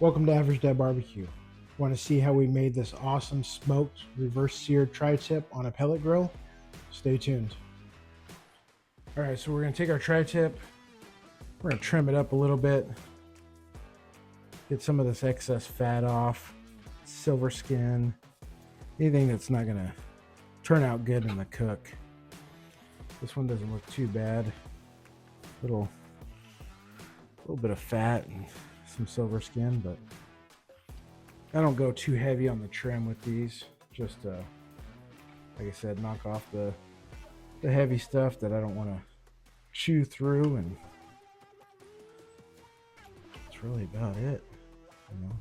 Welcome to Average Dad Barbecue. Want to see how we made this awesome smoked reverse seared tri-tip on a pellet grill? Stay tuned. All right, so we're going to take our tri-tip, we're going to trim it up a little bit, get some of this excess fat off, silver skin, anything that's not going to turn out good in the cook. This one doesn't look too bad. Little bit of fat and some silver skin, but I don't go too heavy on the trim with these. Just like I said, knock off the heavy stuff that I don't want to chew through, and that's really about it. You know,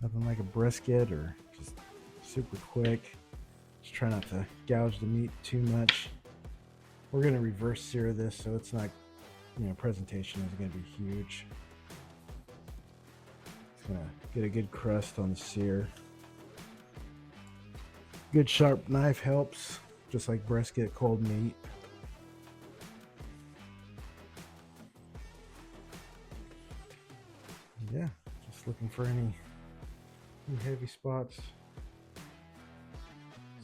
nothing like a brisket, or just super quick. Just try not to gouge the meat too much. We're gonna reverse sear this, so it's not, presentation is gonna be huge. It's gonna get a good crust on the sear. Good sharp knife helps, just like brisket, cold meat. Yeah, just looking for any heavy spots.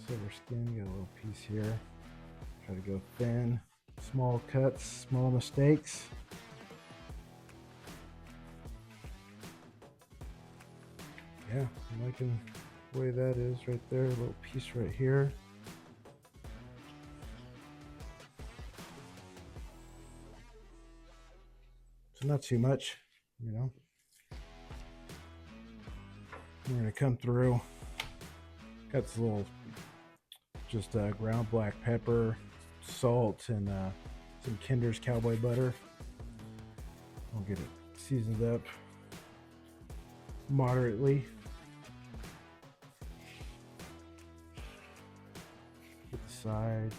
Silver skin, got a little piece here. Try to go thin. Small cuts, small mistakes. Yeah, I'm liking the way that is right there. A little piece right here. So not too much, We're gonna come through. Got this little, just ground black pepper, salt, and some Kinder's cowboy butter. I'll get it seasoned up moderately. Get the sides.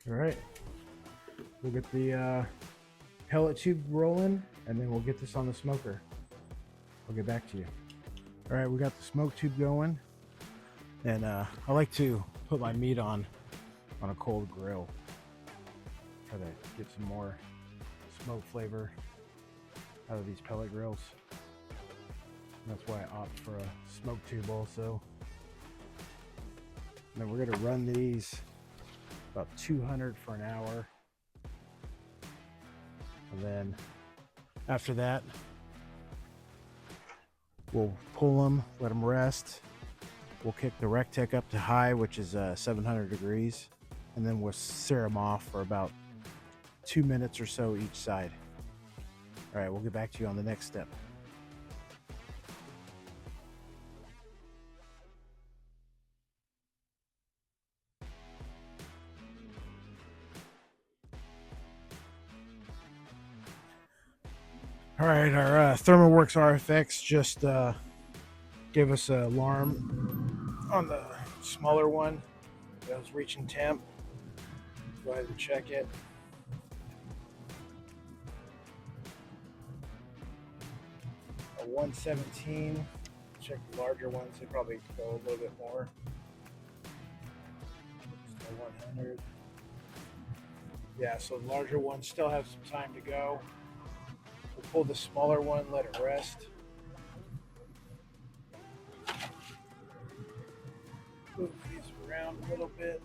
All right, we'll get the pellet tube rolling, and then we'll get this on the smoker. I'll get back to you. All right, we got the smoke tube going, and I like to put my meat on a cold grill. Try to get some more smoke flavor out of these pellet grills. And that's why I opt for a smoke tube also. And then we're gonna run these about 200 for an hour, and then after that we'll pull them, let them rest. We'll kick the Recteq up to high, which is 700 degrees, and then we'll sear them off for about 2 minutes or so each side. All right, we'll get back to you on the next step. All right, our ThermoWorks RFX just gave us an alarm on the smaller one that was reaching temp. Go ahead and check it. A 117. Check the larger ones, they probably go a little bit more. Just a 100. Yeah, so the larger ones still have some time to go. We'll pull the smaller one, let it rest. Move these around a little bit.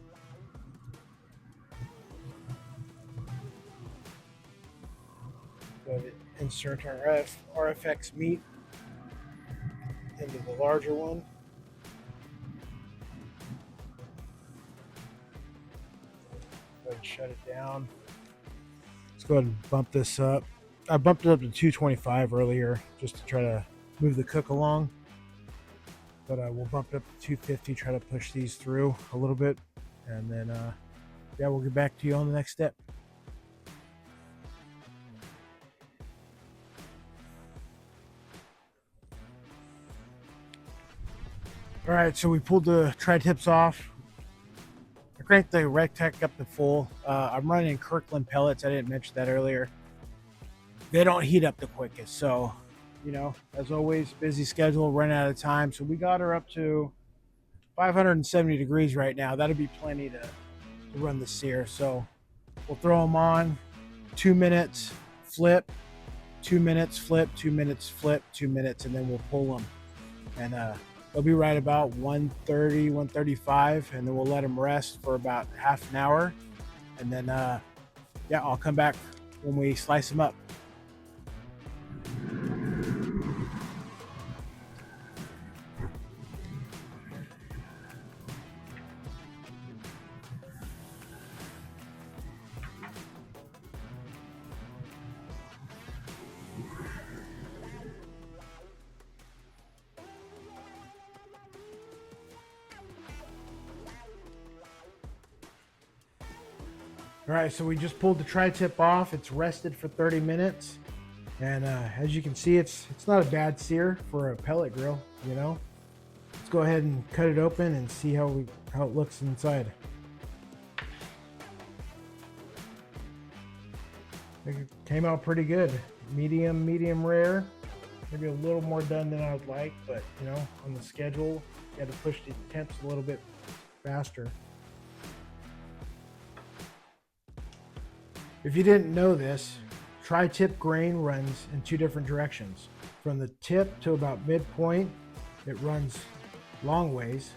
Go ahead and insert our RFX meat into the larger one. Go ahead and shut it down. Let's go ahead and bump this up. I bumped it up to 225 earlier just to try to move the cook along, but we'll bump it up to 250, try to push these through a little bit, and then yeah, we'll get back to you on the next step. All right, so we pulled the tri-tips off. cranked the Recteq up to full. I'm running Kirkland pellets. I didn't mention that earlier. They don't heat up the quickest. So, you know, as always, busy schedule, running out of time. So we got her up to 570 degrees right now. That'll be plenty to run the sear. So we'll throw them on, 2 minutes, flip, 2 minutes, flip, 2 minutes, flip, 2 minutes, and then we'll pull them. And they'll be right about 130, 135, and then we'll let them rest for about half an hour. And then, yeah, I'll come back when we slice them up. All right, so we just pulled the tri-tip off. It's rested for 30 minutes. And as you can see, it's not a bad sear for a pellet grill, you know. Let's go ahead and cut it open and see how it looks inside. It came out pretty good. Medium rare. Maybe a little more done than I would like, but you know, on the schedule, you had to push the temps a little bit faster. If you didn't know this, tri-tip grain runs in 2 different directions. From the tip to about midpoint, it runs long ways.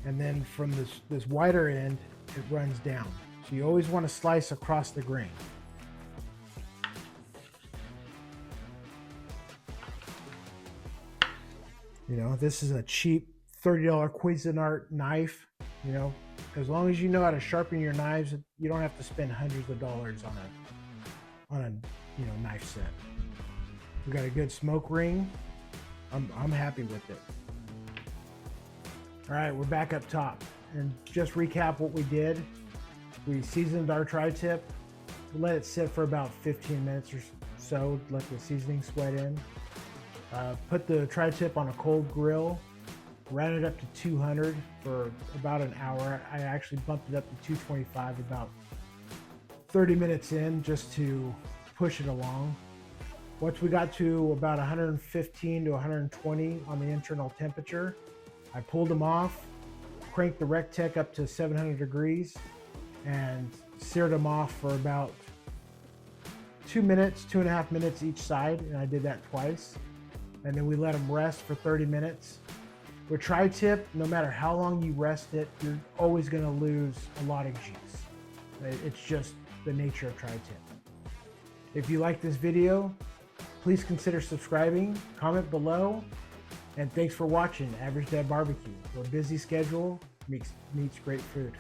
And then from this wider end, it runs down. So you always want to slice across the grain. You know, this is a cheap $30 Cuisinart knife. You know, as long as you know how to sharpen your knives, you don't have to spend hundreds of dollars on a you know, knife set. We got a good smoke ring. I'm happy with it. All right, we're back up top, and just recap what we did. We seasoned our tri-tip. We let it sit for about 15 minutes or so, let the seasoning sweat in. Put the tri-tip on a cold grill. Ran it up to 200 for about an hour. I actually bumped it up to 225 about 30 minutes in just to push it along. Once we got to about 115 to 120 on the internal temperature, I pulled them off, cranked the Recteq up to 700 degrees, and seared them off for about 2 minutes, 2.5 minutes each side, and I did that twice. And then we let them rest for 30 minutes. With tri-tip, no matter how long you rest it, you're always going to lose a lot of juice. It's just the nature of tri-tip. If you like this video, please consider subscribing, comment below, and thanks for watching Average Dad Barbecue, where busy schedule meets great food.